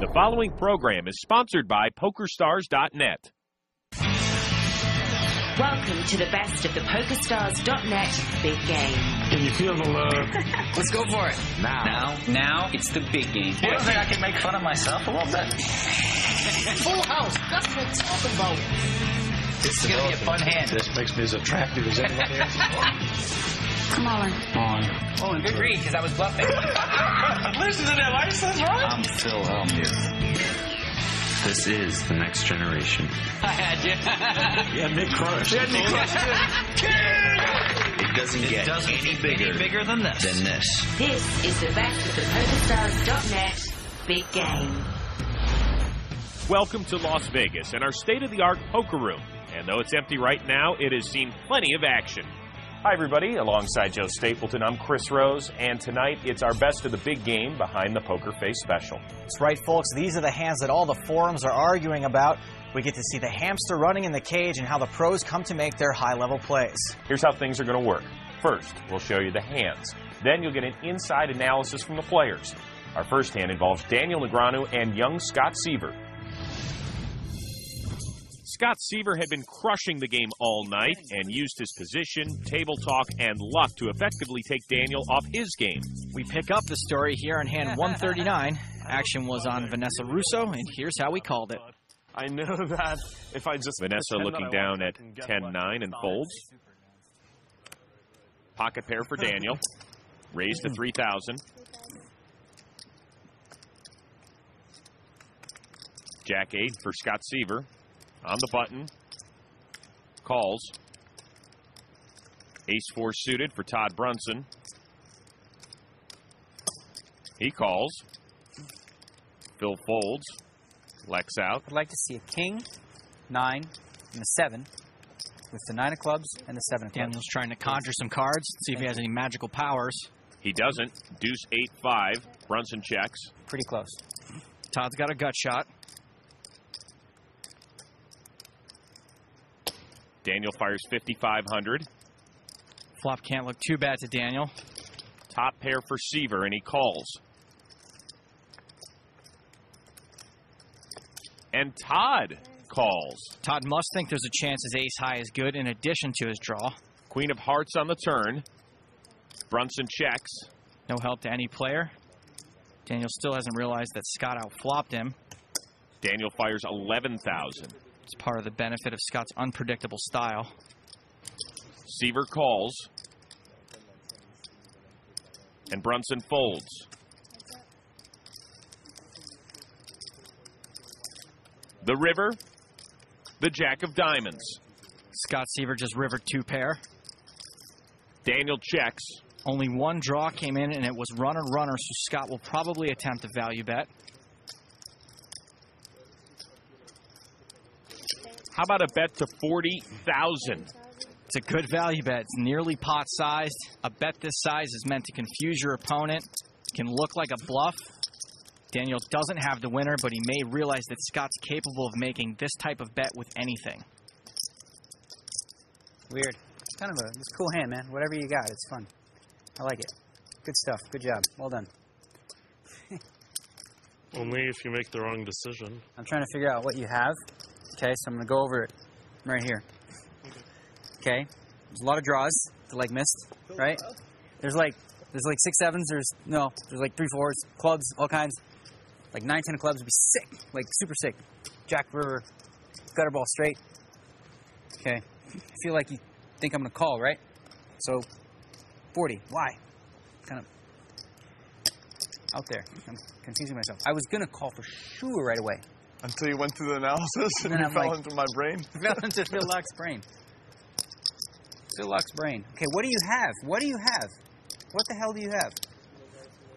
The following program is sponsored by PokerStars.net. Welcome to the best of the PokerStars.net big game. Can you feel the love? Let's go for it. Now, it's the big game. You don't think I can make fun of myself a little bit? Full house. That's what I'm talking about. This is going to be a fun hand. This makes me as attractive as anybody else. Come on. Oh, and good read, because I was bluffing. Listen to that license, right? I'm Phil Helm here. This is the next generation. I had you. Yeah, Nick Crush. Yeah, Nick Crush. It doesn't get any bigger than this. This is the best of the PokerStars.net big game. Welcome to Las Vegas and our state-of-the-art poker room. And though it's empty right now, it has seen plenty of action. Hi, everybody. Alongside Joe Stapleton, I'm Chris Rose, and tonight it's our best of the big game behind the Poker Face Special. That's right, folks. These are the hands that all the forums are arguing about. We get to see the hamster running in the cage and how the pros come to make their high-level plays. Here's how things are going to work. First, we'll show you the hands. Then you'll get an inside analysis from the players. Our first hand involves Daniel Negreanu and young Scott Seaver. Scott Seaver had been crushing the game all night and used his position, table talk, and luck to effectively take Daniel off his game. We pick up the story here on hand 139. Action was on Vanessa Russo, and here's how we called it. I know that if I just... Vanessa looking down at 10-9 and folds. Pocket pair for Daniel. Raised to 3,000. Jack 8 for Scott Seaver. On the button. Calls. Ace 4 suited for Todd Brunson. He calls. Phil folds. Lex out. I'd like to see a king, 9, and a 7, with the 9 of clubs and the 7 of clubs. Daniel's trying to conjure some cards, see if he has any magical powers. He doesn't. Deuce 8-5. Brunson checks. Pretty close. Todd's got a gut shot. Daniel fires 5,500. Flop can't look too bad to Daniel. Top pair for Seaver, and he calls. And Todd calls. Todd must think there's a chance his ace high is good in addition to his draw. Queen of hearts on the turn. Brunson checks. No help to any player. Daniel still hasn't realized that Scott outflopped him. Daniel fires 11,000. It's part of the benefit of Scott's unpredictable style. Seaver calls. And Brunson folds. The river. The Jack of diamonds. Scott Seaver just rivered 2 pair. Daniel checks. Only one draw came in, and it was runner-runner, so Scott will probably attempt a value bet. How about a bet to 40,000? It's a good value bet. It's nearly pot-sized. A bet this size is meant to confuse your opponent. It can look like a bluff. Daniel doesn't have the winner, but he may realize that Scott's capable of making this type of bet with anything. Weird. It's kind of a cool hand, man. Whatever you got, it's fun. I like it. Good stuff. Good job. Well done. Only if you make the wrong decision. I'm trying to figure out what you have. Okay, so I'm going to go over it right here. Okay, there's a lot of draws to like missed, right? There's like 6 sevens, there's like 3 4s, clubs, all kinds. Like 9 10 of clubs would be sick, like super sick. Jack river, gutter ball straight. Okay, I feel like you think I'm going to call, right? So 40, why? Kind of out there. I'm confusing myself. I was going to call for sure right away. Until you went through the analysis and you fell into my brain? Fell into Phil Luck's brain. Phil Luck's brain. Okay, what do you have? What do you have? What the hell do you have?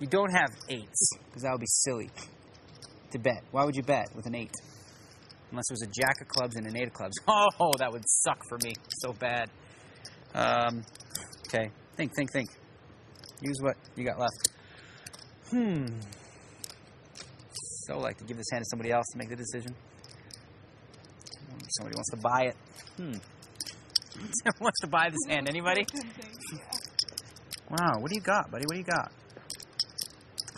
You don't have 8s, because that would be silly to bet. Why would you bet with an 8? Unless it was a Jack of clubs and an 8 of clubs. Oh, that would suck for me so bad. Okay, think. Use what you got left. So like to give this hand to somebody else to make the decision. Somebody wants to buy it. Someone wants to buy this hand. Anybody? Wow, what do you got, buddy? What do you got?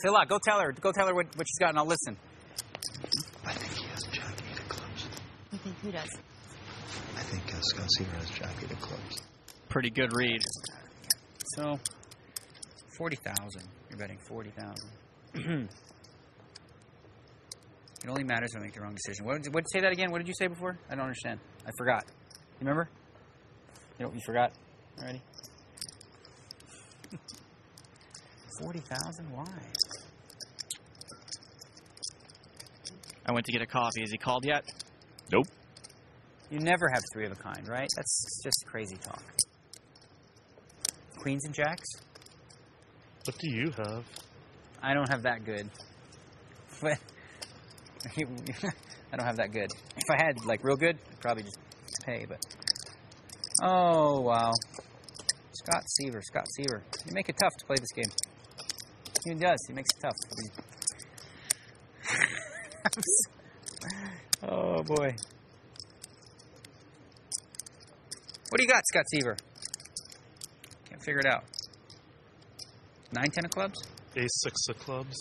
Phil, go tell her what she's got, and I'll listen. I think he has Jack 8 of clubs. You think who does? I think Scott Seaver has Jack 8 of clubs. Pretty good read. So, 40,000. You're betting 40,000. It only matters when I make the wrong decision. What say that again? What did you say before? I don't understand. I forgot. You remember? You forgot already? 40,000? Why? I went to get a coffee. Has he called yet? Nope. You never have 3 of a kind, right? That's just crazy talk. Queens and jacks? What do you have? I don't have that good. But I don't have that good. If I had, like, real good, I'd probably just pay, but... Oh, wow. Scott Seaver. You make it tough to play this game. He does. He makes it tough. Oh, boy. What do you got, Scott Seaver? Can't figure it out. 9-10 of clubs? Ace-6 of clubs.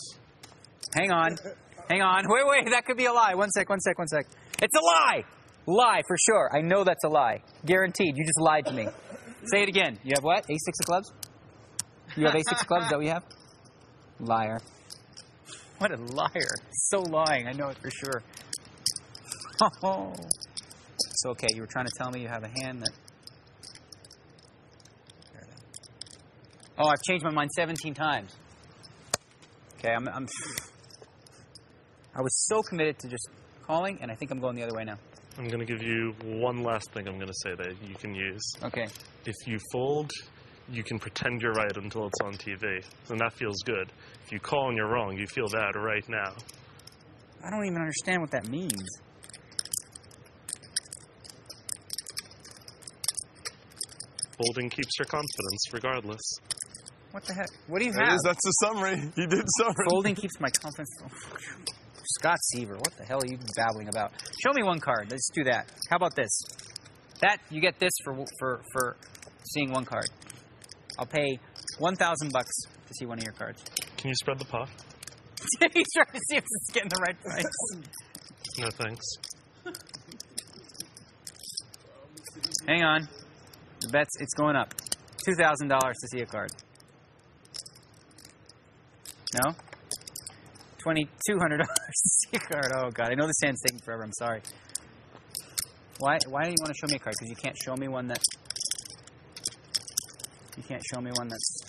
Hang on. Wait. That could be a lie. One sec. It's a lie! Lie, for sure. I know that's a lie. Guaranteed. You just lied to me. Say it again. You have what? Ace-6 of clubs? You have Ace-6 of clubs? Is that what you have? Liar. What a liar. So lying. I know it for sure. Oh. It's okay. You were trying to tell me you have a hand that... Oh, I've changed my mind 17 times. Okay, I was so committed to just calling, and I think I'm going the other way now. I'm going to give you one last thing I'm going to say that you can use. Okay. If you fold, you can pretend you're right until it's on TV, and that feels good. If you call and you're wrong, you feel bad right now. I don't even understand what that means. Folding keeps your confidence, regardless. What the heck? What do you have? That's the summary. He did summary. Folding keeps my confidence. Scott Seaver, what the hell are you babbling about? Show me one card. Let's do that. How about this? That you get this for seeing one card. I'll pay $1,000 to see one of your cards. Can you spread the pot? He's trying to see if it's getting the right price. No thanks. Hang on. The bet's it's going up. $2,000 to see a card. No? $2,200 to see a card. Oh, God. I know this hand's taking forever. I'm sorry. Why do you want to show me a card? Because you can't show me one that... You can't show me one that's...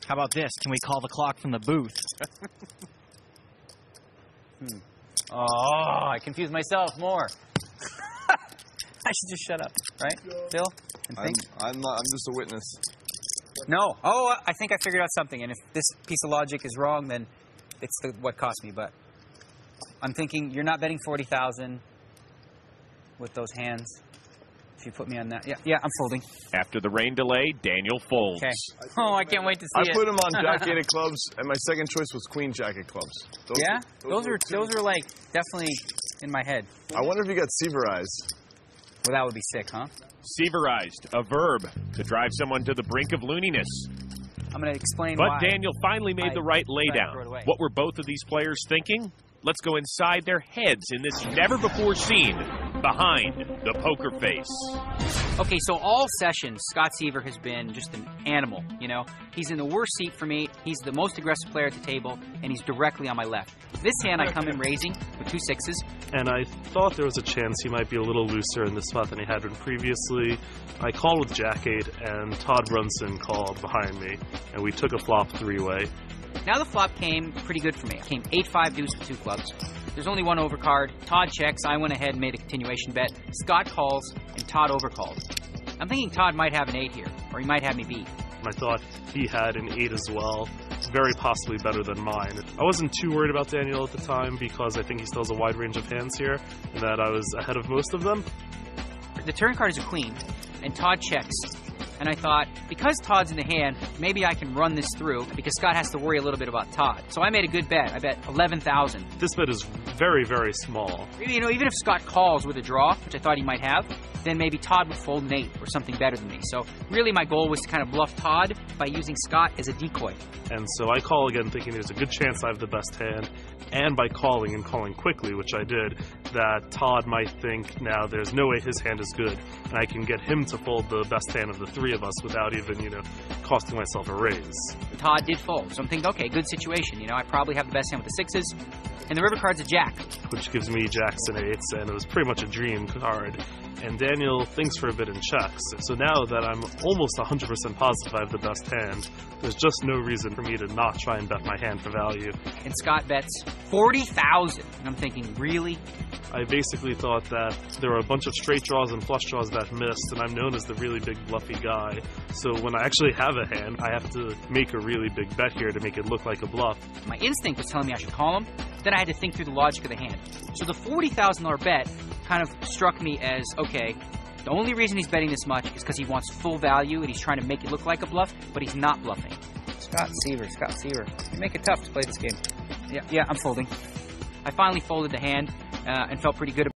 How about this? Can we call the clock from the booth? Oh, I confused myself more. I should just shut up, right? Phil? I'm just a witness. No. Oh, I think I figured out something. And if this piece of logic is wrong, then it's what cost me. But I'm thinking you're not betting 40,000 with those hands. If you put me on that. Yeah, I'm folding. After the rain delay, Daniel folds. Okay. Oh, I can't wait to see it. I put him on Jack 8 of clubs, and my second choice was Queen Jack of clubs. Those are like definitely in my head. I wonder if you got Seaverized. Well, that would be sick, huh? Seaverized, a verb to drive someone to the brink of looniness. I'm going to explain why. But Daniel finally made the right laydown. What were both of these players thinking? Let's go inside their heads in this never-before-seen Behind the Poker Face. Okay, so all sessions, Scott Seaver has been just an animal, you know? He's in the worst seat for me. He's the most aggressive player at the table, and he's directly on my left. This hand, I come in raising with 2 6s. And I thought there was a chance he might be a little looser in this spot than he had been previously. I called with Jack 8, and Todd Brunson called behind me, and we took a flop 3-way. Now the flop came pretty good for me. It came 8-5 deuce with 2 clubs. There's only one overcard. Todd checks. I went ahead and made a continuation bet. Scott calls, and Todd overcalled. I'm thinking Todd might have an 8 here, or he might have me beat. I thought he had an 8 as well, very possibly better than mine. I wasn't too worried about Daniel at the time because I think he still has a wide range of hands here, and that I was ahead of most of them. The turn card is a queen, and Todd checks. And I thought, because Todd's in the hand, maybe I can run this through because Scott has to worry a little bit about Todd. So I made a good bet. I bet 11,000. This bet is very, very small. You know, even if Scott calls with a draw, which I thought he might have, then maybe Todd would fold an 8 or something better than me. So really my goal was to kind of bluff Todd by using Scott as a decoy. And so I call again thinking there's a good chance I have the best hand, and by calling and calling quickly, which I did, that Todd might think now there's no way his hand is good, and I can get him to fold the best hand of the three of us without even, you know, costing myself a raise. Todd did fold, so I'm thinking, okay, good situation. You know, I probably have the best hand with the 6s, and the river card's a jack. Which gives me jacks and 8s, and it was pretty much a dream card. And Daniel thinks for a bit and checks. So now that I'm almost 100% positive I have the best hand, there's just no reason for me to not try and bet my hand for value. And Scott bets 40,000. And I'm thinking, really? I basically thought that there were a bunch of straight draws and flush draws that missed, and I'm known as the really big bluffy guy. So when I actually have a hand, I have to make a really big bet here to make it look like a bluff. My instinct was telling me I should call him. Then I had to think through the logic of the hand. So the $40,000 bet kind of struck me as, okay, the only reason he's betting this much is because he wants full value and he's trying to make it look like a bluff, but he's not bluffing. Scott Seaver. You make it tough to play this game. Yeah, I'm folding. I finally folded the hand and felt pretty good about it.